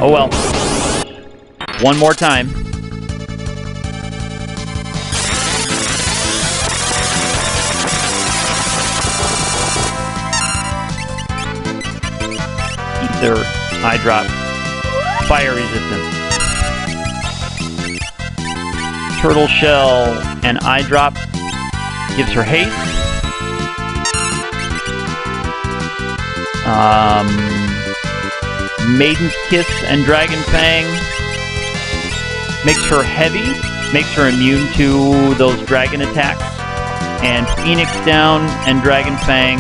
Oh well. One more time. Ether, eye drop, fire resistance. Turtle shell and eye drop gives her haste. Maiden's Kiss and Dragon Fang makes her heavy, makes her immune to those dragon attacks. And Phoenix Down and Dragon Fang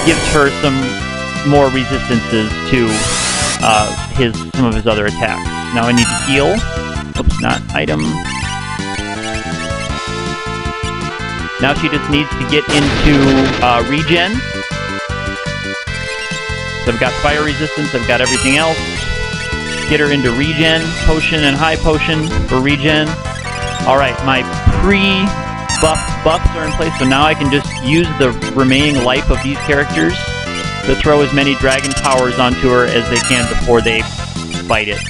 gives her some more resistances to some of his other attacks. Now I need to heal. Oops, not item. Now she just needs to get into regen. So I've got fire resistance, I've got everything else. Get her into regen, potion and high potion for regen. Alright, my buffs are in place, so now I can just use the remaining life of these characters to throw as many dragon powers onto her as they can before they fight it.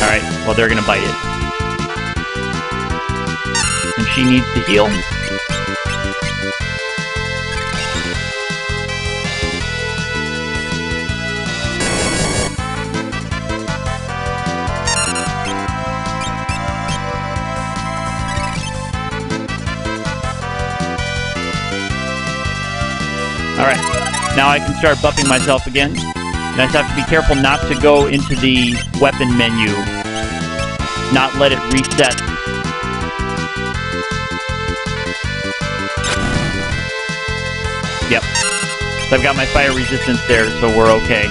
Alright, well they're gonna bite it. And she needs to heal. Alright, now I can start buffing myself again. And I just have to be careful not to go into the weapon menu. Not let it reset. Yep. So I've got my fire resistance there, so we're okay.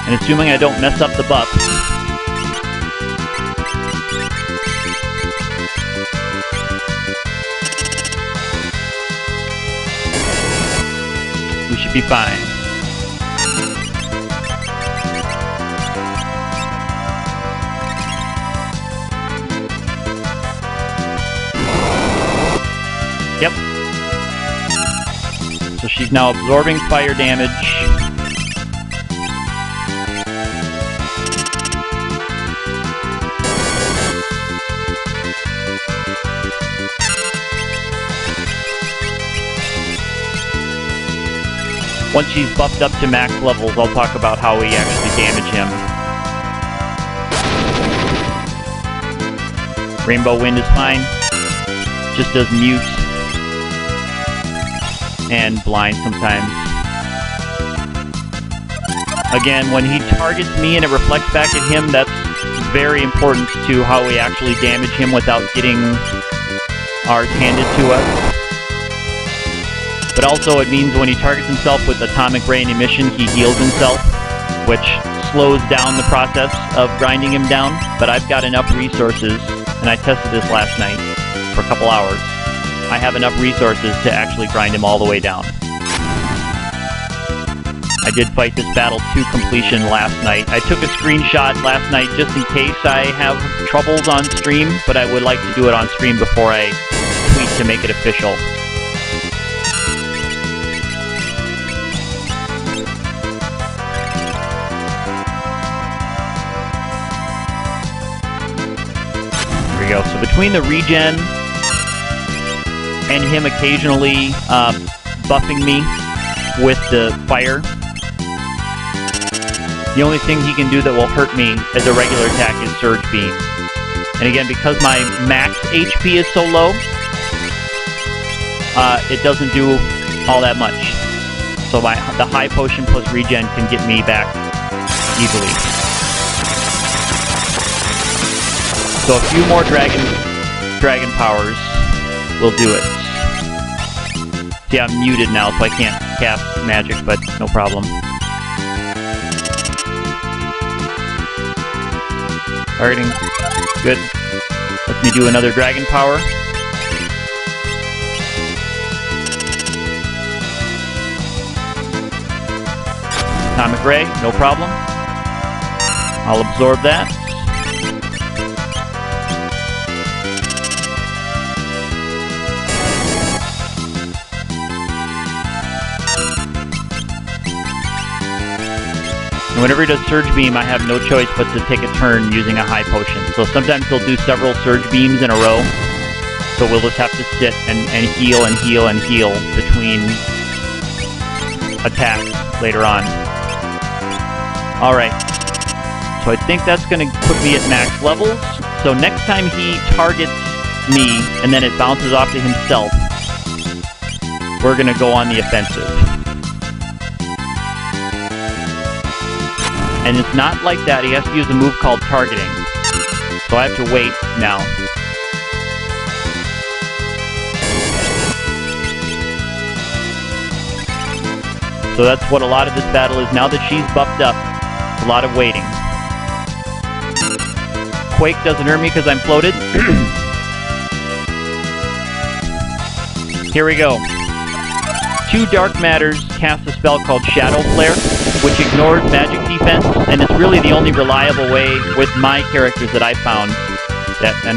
And assuming I don't mess up the buff, we should be fine. Yep. So she's now absorbing fire damage. Once she's buffed up to max levels, I'll talk about how we actually damage him. Rainbow Wind is fine. Just does mute. And blind sometimes. Again, when he targets me and it reflects back at him, that's very important to how we actually damage him without getting ours handed to us. But also it means when he targets himself with Atomic Ray and Emission, he heals himself, which slows down the process of grinding him down. But I've got enough resources, and I tested this last night for a couple hours. I have enough resources to actually grind him all the way down. I did fight this battle to completion last night. I took a screenshot last night just in case I have troubles on stream, but I would like to do it on stream before I tweet to make it official. Go. So between the regen and him occasionally buffing me with the fire, the only thing he can do that will hurt me as a regular attack is Surge Beam. And again, because my max HP is so low, it doesn't do all that much. So the high potion plus regen can get me back easily. So a few more dragon powers will do it. See, I'm muted now, so I can't cast magic, but no problem. Targeting. Good. Let me do another dragon power. Atomic Ray, no problem. I'll absorb that. And whenever he does Surge Beam, I have no choice but to take a turn using a high potion. So sometimes he'll do several Surge Beams in a row. So we'll just have to sit and heal and heal and heal between attacks later on. Alright. So I think that's going to put me at max levels. So next time he targets me and then it bounces off to himself, we're going to go on the offensive. And it's not like that. He has to use a move called targeting. So I have to wait now. So that's what a lot of this battle is. Now that she's buffed up, it's a lot of waiting. Quake doesn't hurt me because I'm floated. Here we go. 2 Dark Matters cast a spell called Shadow Flare, which ignores magic defense, and it's really the only reliable way with my characters that I found. That's the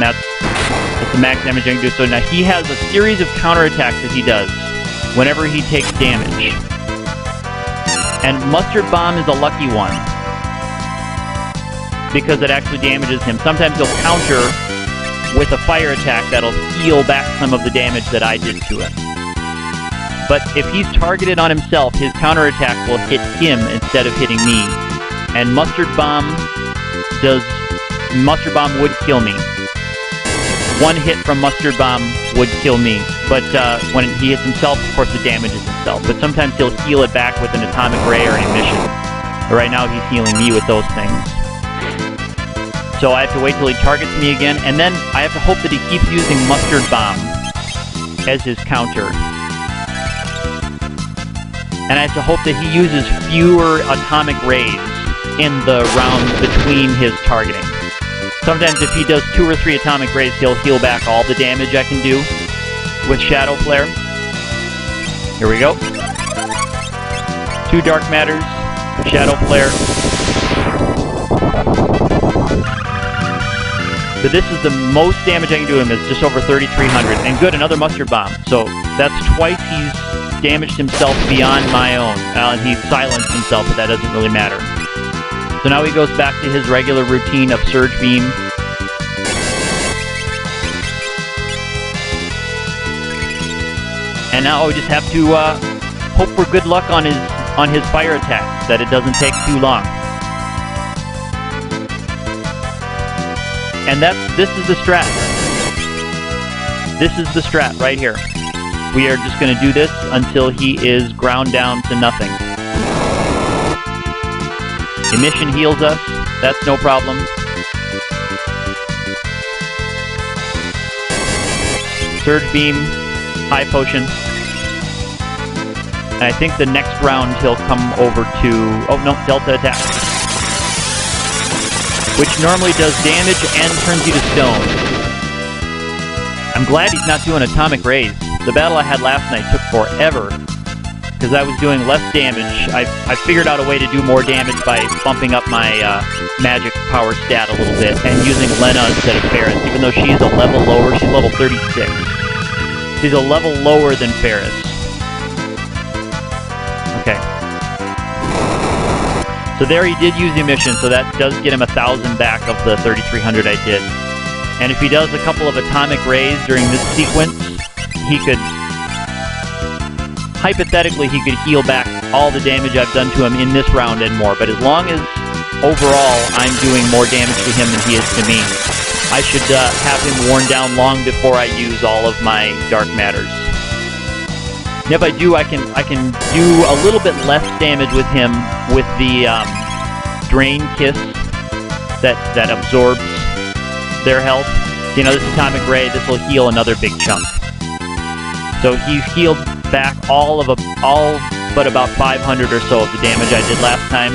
max damage I can do. So now he has a series of counterattacks that he does whenever he takes damage. And Mustard Bomb is a lucky one, because it actually damages him. Sometimes he'll counter with a fire attack that'll heal back some of the damage that I did to him. But if he's targeted on himself, his counterattack will hit him instead of hitting me. And Mustard Bomb would kill me. 1 hit from Mustard Bomb would kill me. But when he hits himself, of course, it damages himself. But sometimes he'll heal it back with an Atomic Ray or an Emission. But right now he's healing me with those things. So I have to wait till he targets me again, and then I have to hope that he keeps using Mustard Bomb as his counter. And I have to hope that he uses fewer Atomic Rays in the round between his targeting. Sometimes if he does 2 or 3 Atomic Rays, he'll heal back all the damage I can do with Shadow Flare. Here we go. 2 Dark Matters, Shadow Flare. So this is the most damage I can do him, is just over 3,300. And good, another Mustard Bomb. So that's twice he's damaged himself beyond my own. And he silenced himself, but that doesn't really matter. So now he goes back to his regular routine of Surge Beam. And now we just have to hope for good luck on his fire attacks, that it doesn't take too long. And this is the strat. This is the strat right here. We are just going to do this until he is ground down to nothing. Emission heals us. That's no problem. Surge Beam, High Potion. And I think the next round he'll come over to... Oh, no, Delta Attack. Which normally does damage and turns you to stone. I'm glad he's not doing Atomic Rays. The battle I had last night took forever, because I was doing less damage. I figured out a way to do more damage by bumping up my magic power stat a little bit, and using Lena instead of Ferris, even though she's a level lower. She's level 36. She's a level lower than Ferris. Okay. So there he did use the Emission, so that does get him 1,000 back of the 3,300 I did. And if he does a couple of Atomic Rays during this sequence, he could, hypothetically, he could heal back all the damage I've done to him in this round and more. But as long as, overall, I'm doing more damage to him than he is to me, I should have him worn down long before I use all of my Dark Matters. And if I do, I can do a little bit less damage with him with the Drain Kiss that absorbs their health. You know, this Atomic Ray, this will heal another big chunk. So he's healed back all but about 500 or so of the damage I did last time.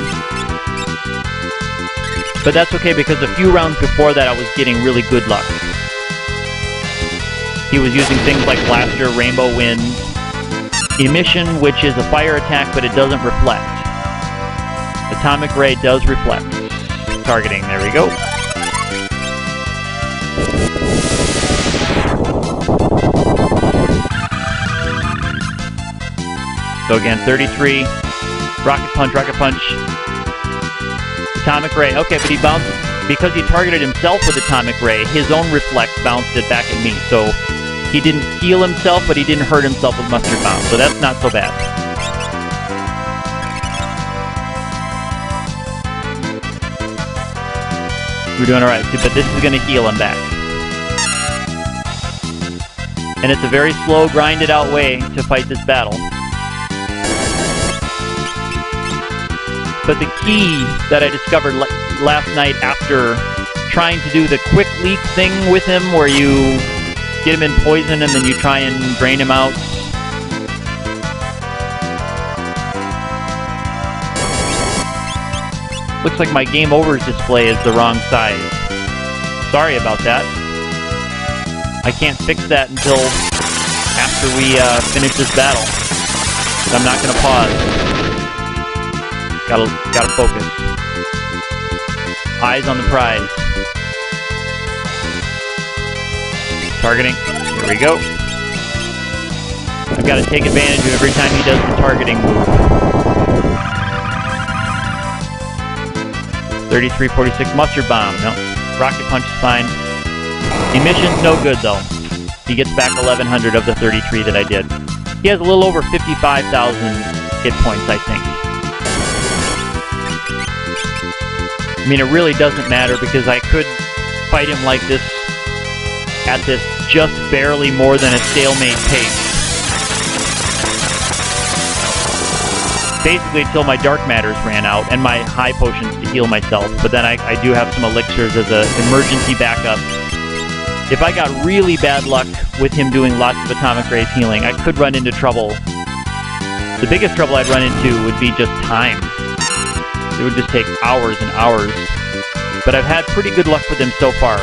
But that's okay, because a few rounds before that I was getting really good luck. He was using things like Blaster, Rainbow Winds, Emission, which is a fire attack, but it doesn't reflect. Atomic Ray does reflect. Targeting, there we go. So again, 33. Rocket Punch, Rocket Punch. Atomic Ray. Okay, but he bounced, because he targeted himself with Atomic Ray, his own reflect bounced it back at me. So he didn't heal himself, but he didn't hurt himself with Mustard Bomb. So that's not so bad. We're doing alright, but this is going to heal him back. And it's a very slow, grinded out way to fight this battle. But the key that I discovered last night after trying to do the quick leak thing with him, where you get him in poison and then you try and drain him out. Looks like my game overs display is the wrong size. Sorry about that. I can't fix that until after we finish this battle. I'm not going to pause. Gotta focus. Eyes on the prize. Targeting. Here we go. I've got to take advantage of every time he does the targeting move. 3346 Mustard Bomb. No. Rocket Punch is fine. Emission's no good though. He gets back 1100 of the 33 that I did. He has a little over 55,000 hit points, I think. I mean, it really doesn't matter because I could fight him like this at this just barely more than a stalemate pace. Basically until my dark matters ran out and my high potions to heal myself, but then I do have some elixirs as an emergency backup. If I got really bad luck with him doing lots of Atomic Rays healing, I could run into trouble. The biggest trouble I'd run into would be just time. It would just take hours and hours. But I've had pretty good luck with him so far.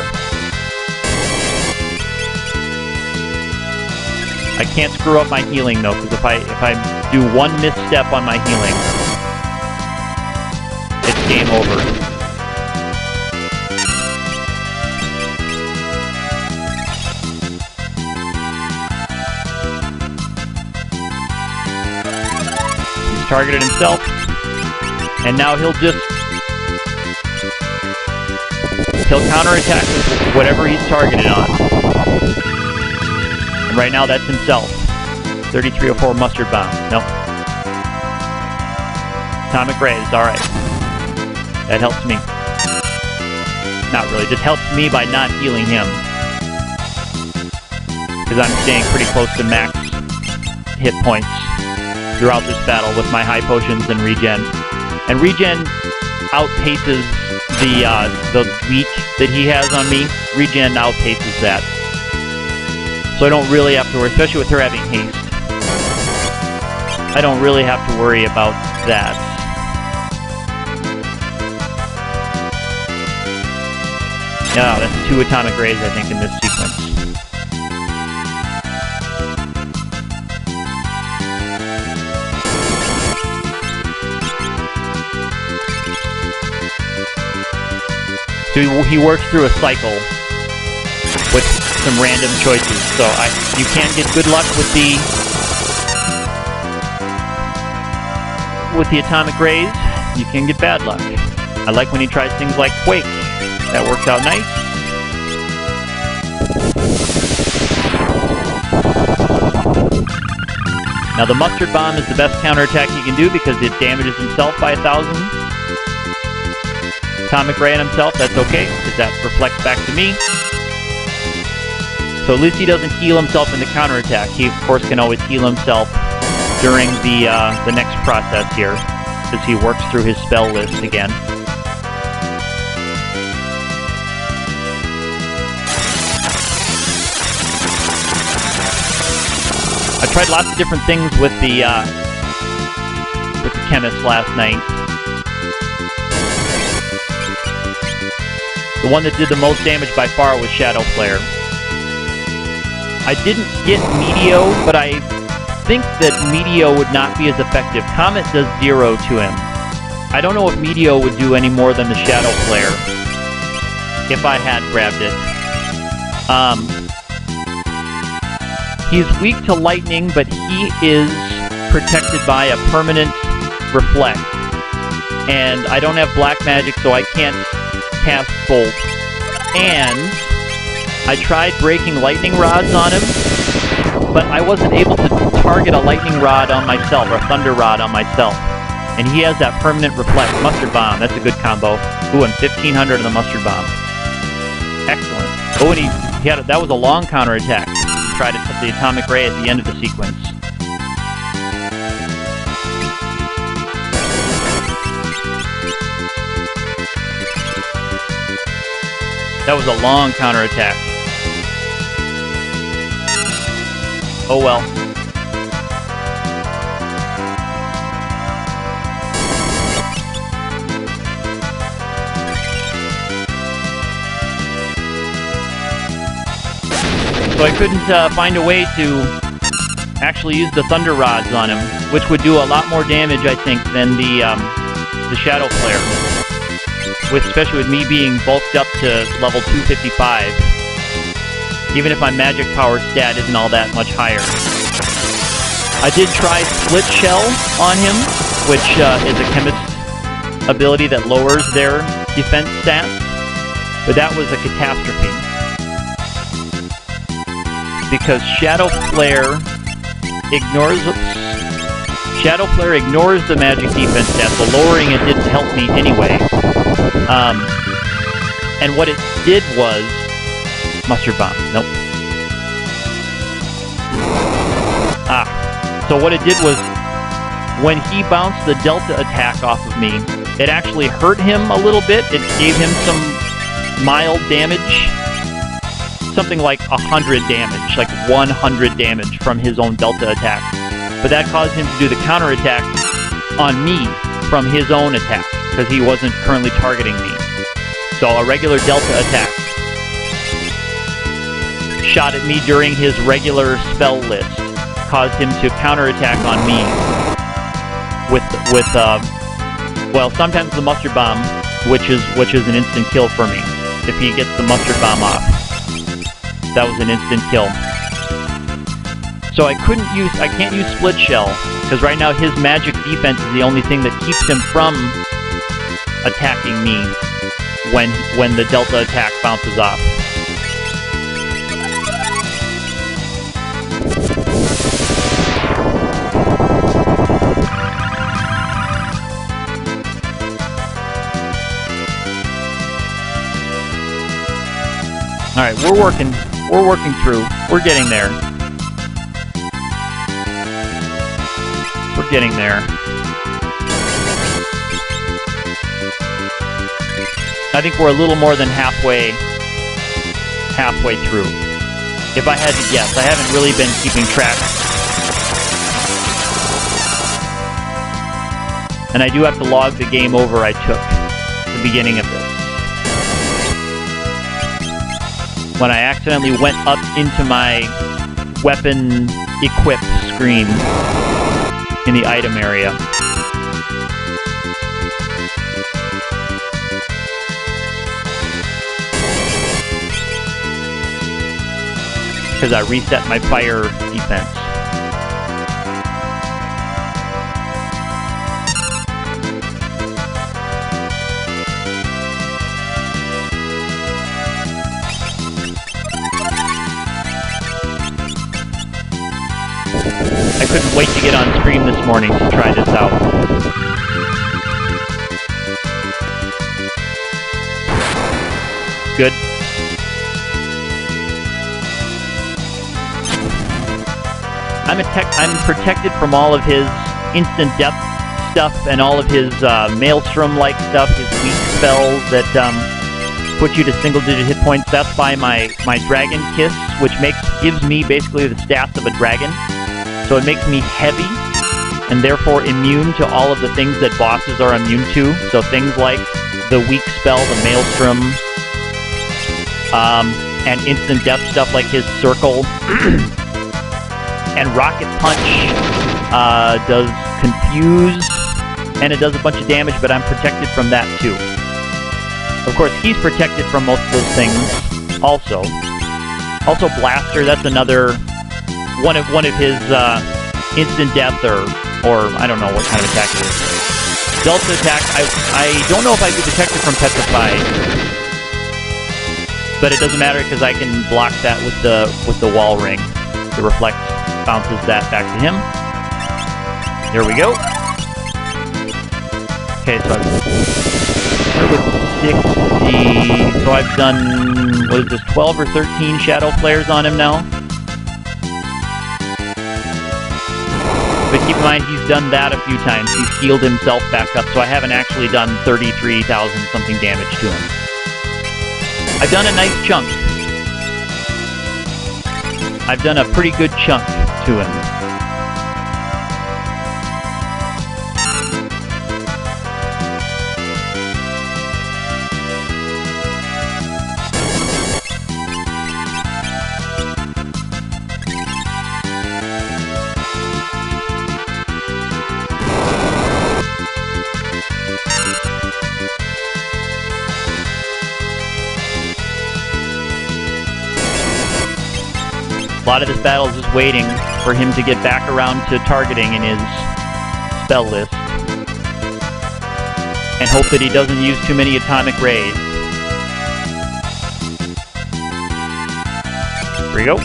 I can't screw up my healing though, because if I do one misstep on my healing, it's game over. He's targeted himself. And now he'll counterattack with whatever he's targeted on. And right now that's himself. 3304 Mustard Bomb. Nope. Atomic Rays, alright. That helps me. Not really, just helps me by not healing him. Because I'm staying pretty close to max hit points throughout this battle with my high potions and regen. And regen outpaces the leak that he has on me. Regen outpaces that. So I don't really have to worry, especially with her having haste. I don't really have to worry about that. No, that's 2 Atomic Rays, I think, in this sequence. So he works through a cycle with some random choices. So you can get good luck with the Atomic Rays. You can get bad luck. I like when he tries things like Quake. That works out nice. Now the Mustard Bomb is the best counterattack he can do because it damages himself by 1,000. Atomic Ray on himself, that's okay, because that reflects back to me. So at least he doesn't heal himself in the counterattack. He, of course, can always heal himself during the next process here, as he works through his spell list again. I tried lots of different things with the chemist last night. The one that did the most damage by far was Shadow Flare. I didn't get Meteo, but I think that Meteo would not be as effective. Comet does 0 to him. I don't know if Meteor would do any more than the Shadow Flare if I had grabbed it. He's weak to lightning, but he is protected by a permanent reflect. And I don't have black magic, so I can't cast Bolt. And I tried breaking lightning rods on him, but I wasn't able to target a lightning rod on myself, or a thunder rod on myself. And he has that permanent reflect. Mustard Bomb, that's a good combo. Ooh, and 1500 on the Mustard Bomb. Excellent. Oh, and he had that was a long counterattack. He tried to put the Atomic Ray at the end of the sequence. That was a long counterattack. Oh well. So I couldn't find a way to actually use the Thunder Rods on him, which would do a lot more damage, I think, than the Shadow Flare. Especially with me being bulked up to level 255, even if my magic power stat isn't all that much higher. I did try Split Shell on him, which is a chemist's ability that lowers their defense stats, but that was a catastrophe. Because Shadow Flare ignores the magic defense stats, so lowering it didn't help me anyway. And what it did was... Mustard Bomb. Nope. So what it did was, when he bounced the Delta attack off of me, it actually hurt him a little bit. It gave him some mild damage. Something like 100 damage. Like 100 damage from his own Delta attack. But that caused him to do the counterattack on me from his own attack, because he wasn't currently targeting me. So a regular Delta attack shot at me during his regular spell list caused him to counterattack on me with well, sometimes the Mustard Bomb, which is an instant kill for me. If he gets the Mustard Bomb off, that was an instant kill. So I can't use Split Shell, because right now his magic defense is the only thing that keeps him from attacking me when the Delta attack bounces off. Alright, we're working through. We're getting there. We're getting there. I think we're a little more than halfway through. If I had to guess, I haven't really been keeping track. And I do have to log the game over I took at the beginning of this. When I accidentally went up into my weapon equip screen in the item area. Because I reset my fire defense. I couldn't wait to get on stream this morning to try this out. Good. I'm protected from all of his instant death stuff and all of his Maelstrom-like stuff, his weak spells that put you to single-digit hit points. That's by my Dragon Kiss, which gives me basically the stats of a dragon. So it makes me heavy, and therefore immune to all of the things that bosses are immune to. So things like the weak spell, the Maelstrom, and instant death stuff like his Circle. And Rocket Punch does Confuse and it does a bunch of damage, but I'm protected from that too. Of course, he's protected from most of those things also. Also, Blaster, that's another one of his instant death or I don't know what kind of attack it is. Delta attack, I don't know if I could detect it from Petrified, but it doesn't matter because I can block that with the wall ring. The reflect bounces that back to him. There we go. Okay, so I've with 60. So I've done, what is this, 12 or 13 Shadow Flares on him now. But keep in mind, he's done that a few times. He's healed himself back up, so I haven't actually done 33,000 something damage to him. I've done a nice chunk. I've done a pretty good chunk to him. A lot of this battle is just waiting for him to get back around to targeting in his spell list. And hope that he doesn't use too many atomic rays. Here we go.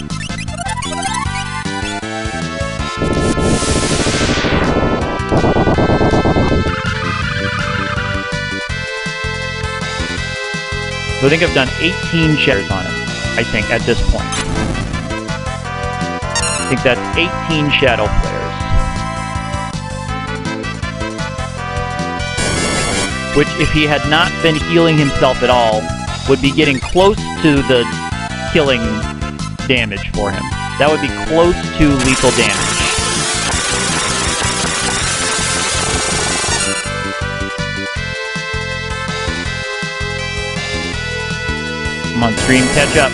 So I think I've done 18 shares on him, I think, at this point. I think that's 18 Shadow Flares. Which, if he had not been healing himself at all, would be getting close to the killing damage for him. That would be close to lethal damage. Come on, stream, catch up.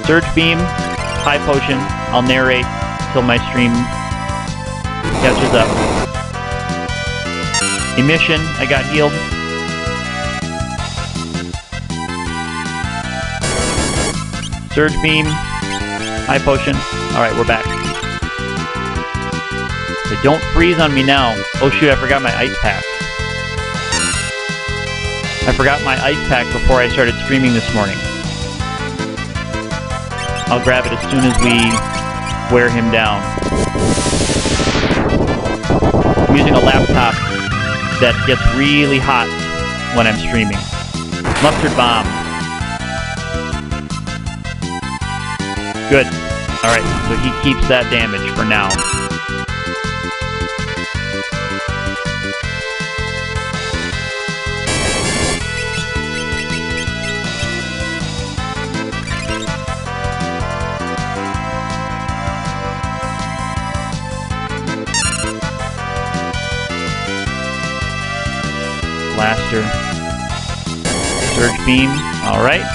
Surge Beam. High Potion. I'll narrate till my stream catches up. Emission. I got healed. Surge Beam. High Potion. Alright, we're back. So don't freeze on me now. Oh shoot, I forgot my ice pack. I forgot my ice pack before I started streaming this morning. I'll grab it as soon as we wear him down. I'm using a laptop that gets really hot when I'm streaming. Mustard Bomb. Good. Alright, so he keeps that damage for now. Blaster. Surge Beam. Alright.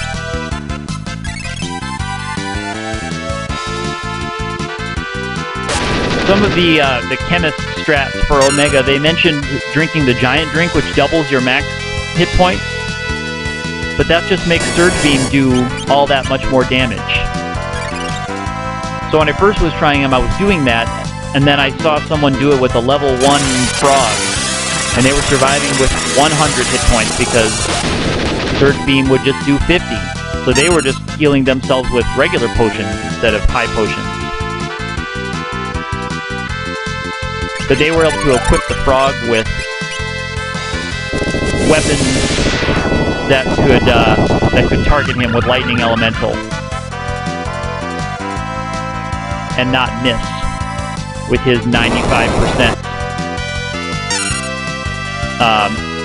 Some of the chemist strats for Omega, they mentioned drinking the giant drink, which doubles your max hit points. But that just makes Surge Beam do all that much more damage. So when I first was trying him, I was doing that, and then I saw someone do it with a level 1 frog. And they were surviving with 100 hit points because Surge Beam would just do 50. So they were just healing themselves with regular potions instead of high potions. But they were able to equip the frog with weapons that could target him with Lightning Elemental and not miss with his 95%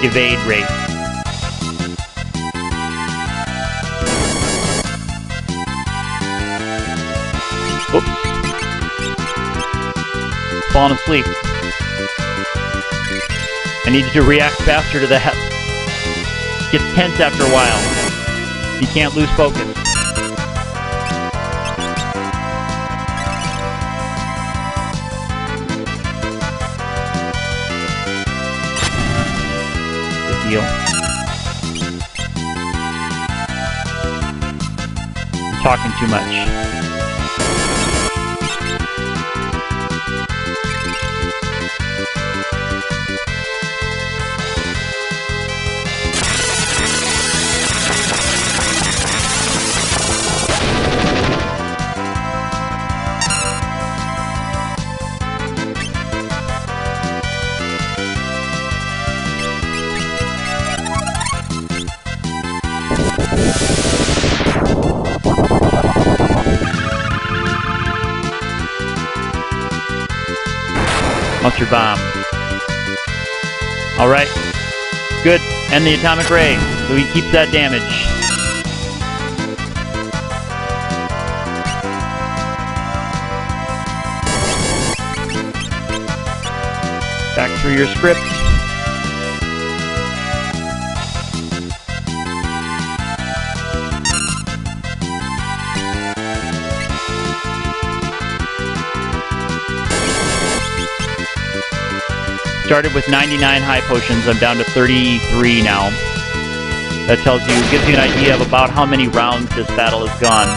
evade rate. Oops. Falling asleep. I need you to react faster to that. Gets tense after a while. You can't lose focus. talking too much. Mustard bomb. Alright. Good. And the atomic ray. So he keeps that damage. Back through your script. Started with 99 high potions. I'm down to 33 now. That gives you an idea of about how many rounds this battle has gone.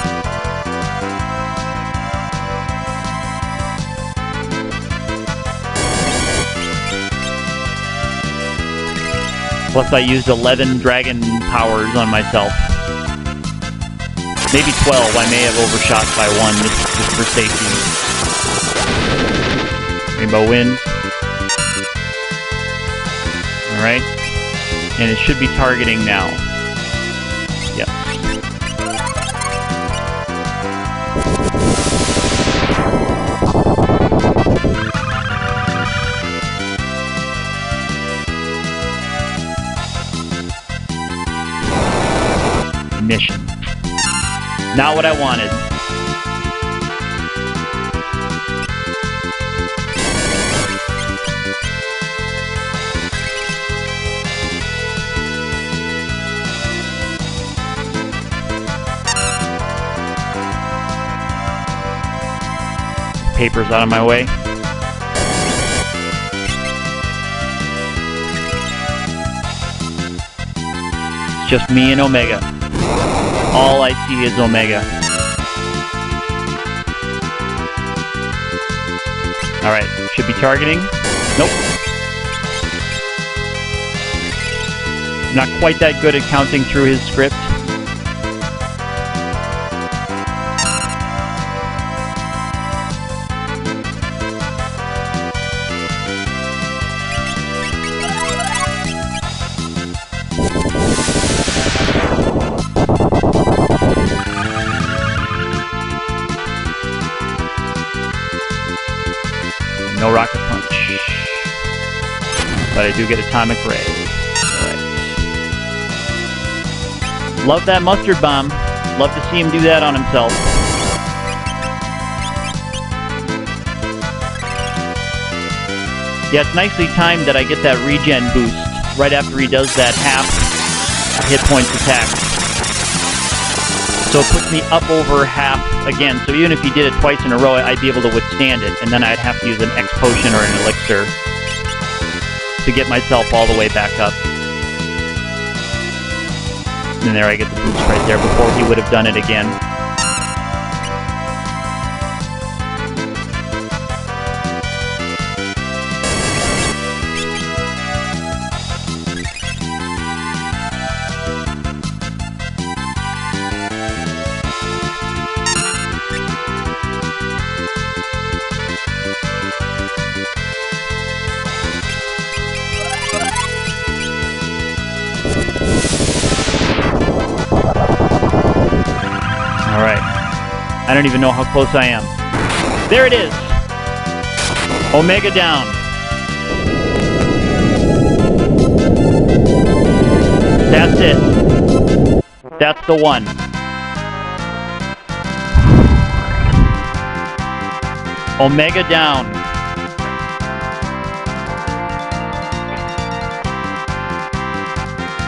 Plus I used 11 dragon powers on myself. Maybe 12. I may have overshot by one just for safety. Rainbow Wind. Alright, and it should be targeting now. Yep. Mission. Not what I wanted. Papers out of my way. It's just me and Omega. All I see is Omega. Alright, should be targeting. Nope. Not quite that good at counting through his script. No rocket punch. But I do get atomic ray. Alright. Love that mustard bomb. Love to see him do that on himself. Yeah, it's nicely timed that I get that regen boost right after he does that half hit points attack. So it puts me up over half again. So even if he did it twice in a row, I'd be able to withstand it. And then I'd have to use an X potion or an elixir to get myself all the way back up. And there I get the boost right there before he would have done it again. Alright. I don't even know how close I am. There it is! Omega down. That's it. That's the one. Omega down.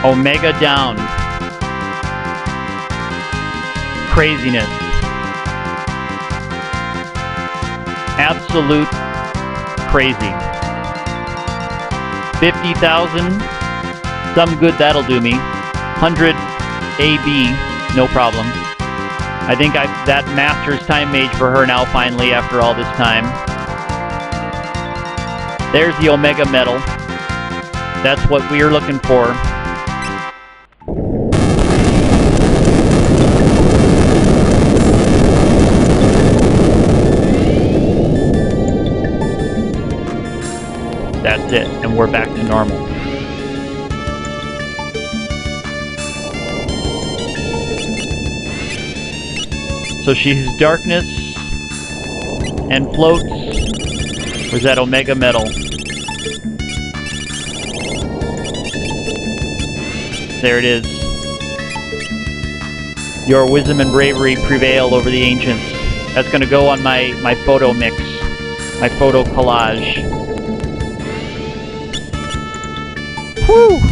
Omega down. Craziness. Absolute crazy. 50,000. Some good that'll do me. 100 AB, no problem. I think that master's time mage for her now, finally, after all this time. There's the Omega medal. That's what we're looking for. That's it, and we're back to normal. So she's darkness and floats. Where's that Omega medal? There it is. Your wisdom and bravery prevail over the ancients. That's going to go on my photo mix, my photo collage. Whew!